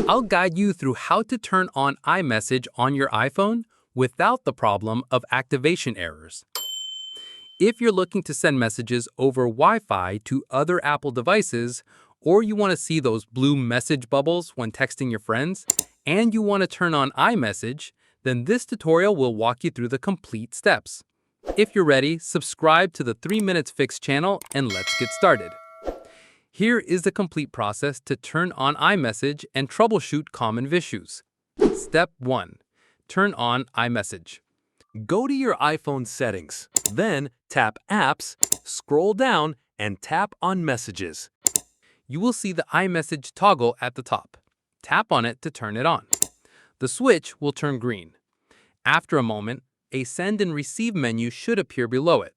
I'll guide you through how to turn on iMessage on your iPhone without the problem of activation errors. If you're looking to send messages over Wi-Fi to other Apple devices, or you want to see those blue message bubbles when texting your friends, and you want to turn on iMessage, then this tutorial will walk you through the complete steps. If you're ready, subscribe to the 3 Minutes Fix channel and let's get started. Here is the complete process to turn on iMessage and troubleshoot common issues. Step 1. Turn on iMessage. Go to your iPhone settings, then tap Apps, scroll down, and tap on Messages. You will see the iMessage toggle at the top. Tap on it to turn it on. The switch will turn green. After a moment, a Send and Receive menu should appear below it.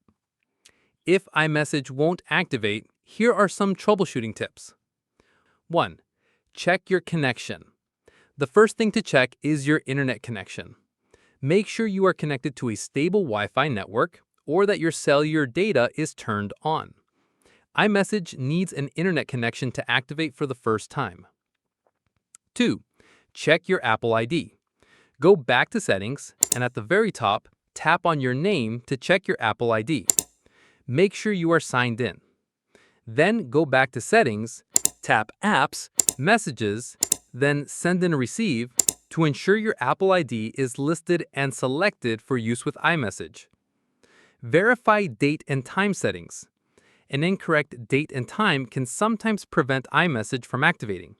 If iMessage won't activate, here are some troubleshooting tips. 1. Check your connection. The first thing to check is your internet connection. Make sure you are connected to a stable Wi-Fi network or that your cellular data is turned on. iMessage needs an internet connection to activate for the first time. 2. Check your Apple ID. Go back to Settings, and at the very top, tap on your name to check your Apple ID. Make sure you are signed in. Then go back to Settings, tap Apps, Messages, then Send and Receive to ensure your Apple ID is listed and selected for use with iMessage. Verify date and time settings. An incorrect date and time can sometimes prevent iMessage from activating.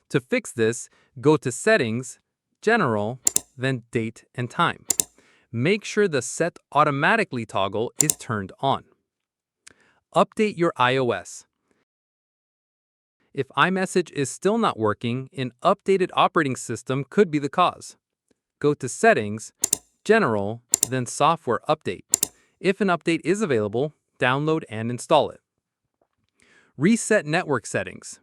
To fix this, go to Settings, General, then Date and Time. Make sure the Set Automatically toggle is turned on. Update your iOS. If iMessage is still not working, an updated operating system could be the cause. Go to Settings, General, then Software Update. If an update is available, download and install it. Reset network settings.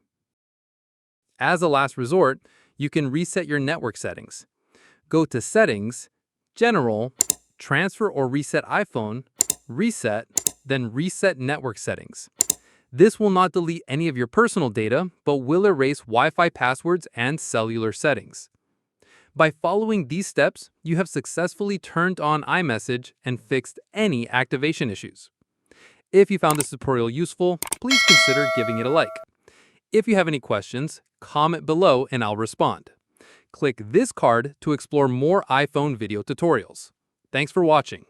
As a last resort, you can reset your network settings. Go to Settings, General, Transfer or Reset iPhone, Reset, then Reset Network Settings. This will not delete any of your personal data, but will erase Wi-Fi passwords and cellular settings. By following these steps, you have successfully turned on iMessage and fixed any activation issues. If you found this tutorial useful, please consider giving it a like. If you have any questions, comment below and I'll respond. Click this card to explore more iPhone video tutorials. Thanks for watching.